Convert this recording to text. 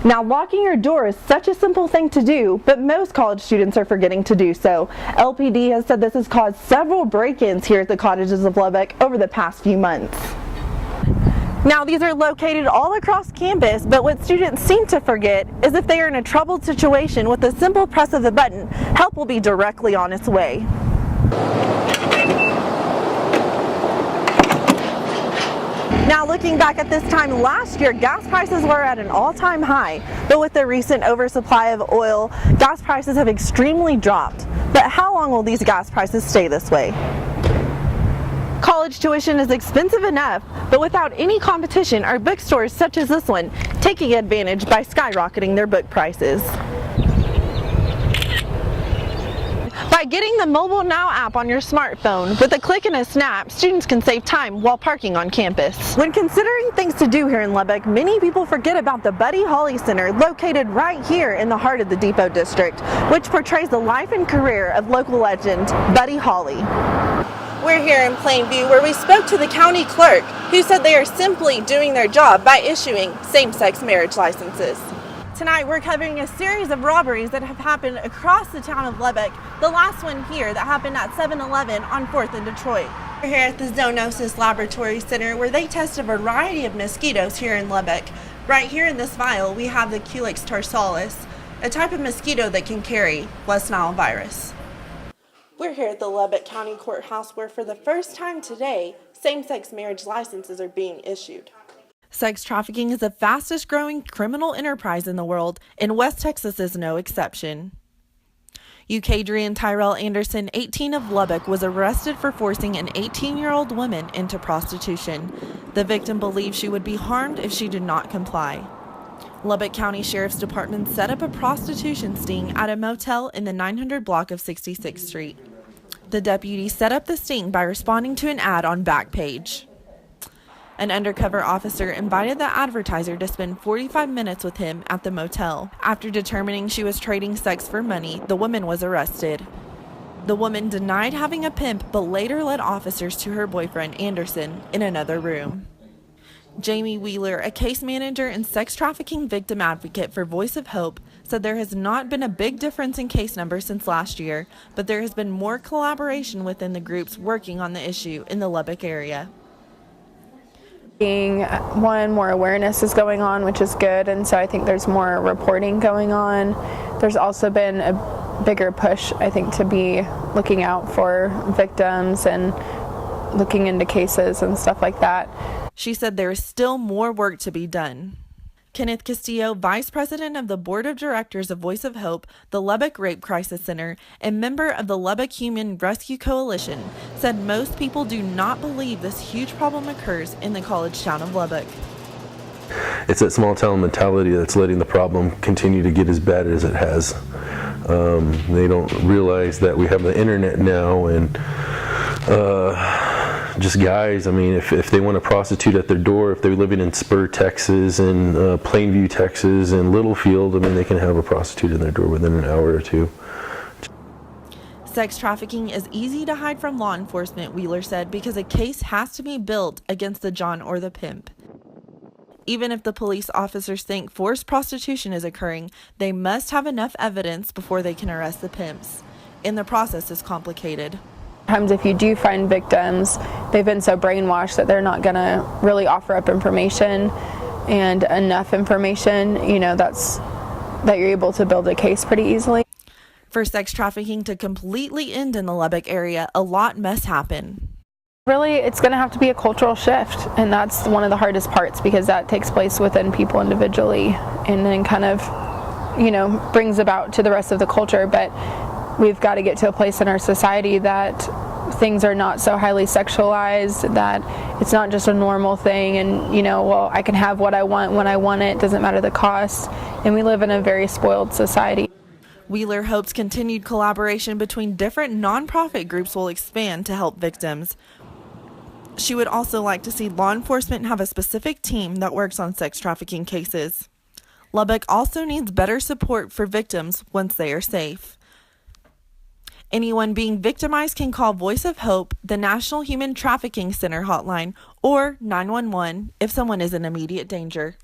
Now, locking your door is such a simple thing to do, but most college students are forgetting to do so. LPD has said this has caused several break-ins here at the cottages of Lubbock over the past few months. Now, these are located all across campus, but what students seem to forget is if they are in a troubled situation, with a simple press of the button, help will be directly on its way. Now, looking back at this time last year, gas prices were at an all-time high, but with the recent oversupply of oil, gas prices have extremely dropped. But how long will these gas prices stay this way? College tuition is expensive enough, but without any competition are bookstores such as this one taking advantage by skyrocketing their book prices. By getting the Mobile Now app on your smartphone, with a click and a snap, students can save time while parking on campus. When considering things to do here in Lubbock, many people forget about the Buddy Holly Center located right here in the heart of the Depot District, which portrays the life and career of local legend Buddy Holly. We're here in Plainview, where we spoke to the county clerk, who said they are simply doing their job by issuing same-sex marriage licenses. Tonight we're covering a series of robberies that have happened across the town of Lubbock. The last one here that happened at 7-Eleven on 4th in Detroit. We're here at the Zoonosis Laboratory Center, where they test a variety of mosquitoes here in Lubbock. Right here in this vial we have the Culex tarsalis, a type of mosquito that can carry West Nile virus. We're here at the Lubbock County Courthouse, where for the first time today, same-sex marriage licenses are being issued. Sex trafficking is the fastest growing criminal enterprise in the world, and West Texas is no exception. Ukadrian Tyrell Anderson, 18 of Lubbock, was arrested for forcing an 18-year-old woman into prostitution. The victim believed she would be harmed if she did not comply. Lubbock County Sheriff's Department set up a prostitution sting at a motel in the 900 block of 66th Street. The deputy set up the sting by responding to an ad on Backpage. An undercover officer invited the advertiser to spend 45 minutes with him at the motel. After determining she was trading sex for money, the woman was arrested. The woman denied having a pimp, but later led officers to her boyfriend, Anderson, in another room. Jamie Wheeler, a case manager and sex trafficking victim advocate for Voice of Hope, said there has not been a big difference in case numbers since last year, but there has been more collaboration within the groups working on the issue in the Lubbock area. More awareness is going on, which is good, and so I think there's more reporting going on. There's also been a bigger push, I think, to be looking out for victims and looking into cases and stuff like that. She said there is still more work to be done. Kenneth Castillo, Vice President of the Board of Directors of Voice of Hope, the Lubbock Rape Crisis Center, and member of the Lubbock Human Rescue Coalition, said most people do not believe this huge problem occurs in the college town of Lubbock. It's that small town mentality that's letting the problem continue to get as bad as it has. They don't realize that we have the internet now, and just guys, I mean, if they want a prostitute at their door, if they're living in Spur, Texas, and Plainview, Texas, and Littlefield, I mean, they can have a prostitute in their door within an hour or two. Sex trafficking is easy to hide from law enforcement, Wheeler said, because a case has to be built against the John or the pimp. Even if the police officers think forced prostitution is occurring, they must have enough evidence before they can arrest the pimps. And the process is complicated. Sometimes if you do find victims, they've been so brainwashed that they're not going to really offer up information, and enough information, that you're able to build a case pretty easily. For sex trafficking to completely end in the Lubbock area, a lot must happen. Really, it's going to have to be a cultural shift, and that's one of the hardest parts, because that takes place within people individually and then kind of, brings about to the rest of the culture. But we've got to get to a place in our society that things are not so highly sexualized, that it's not just a normal thing, and I can have what I want when I want it, doesn't matter the cost, and we live in a very spoiled society. Wheeler hopes continued collaboration between different nonprofit groups will expand to help victims. She would also like to see law enforcement have a specific team that works on sex trafficking cases. Lubbock also needs better support for victims once they are safe. Anyone being victimized can call Voice of Hope, the National Human Trafficking Center hotline, or 911 if someone is in immediate danger.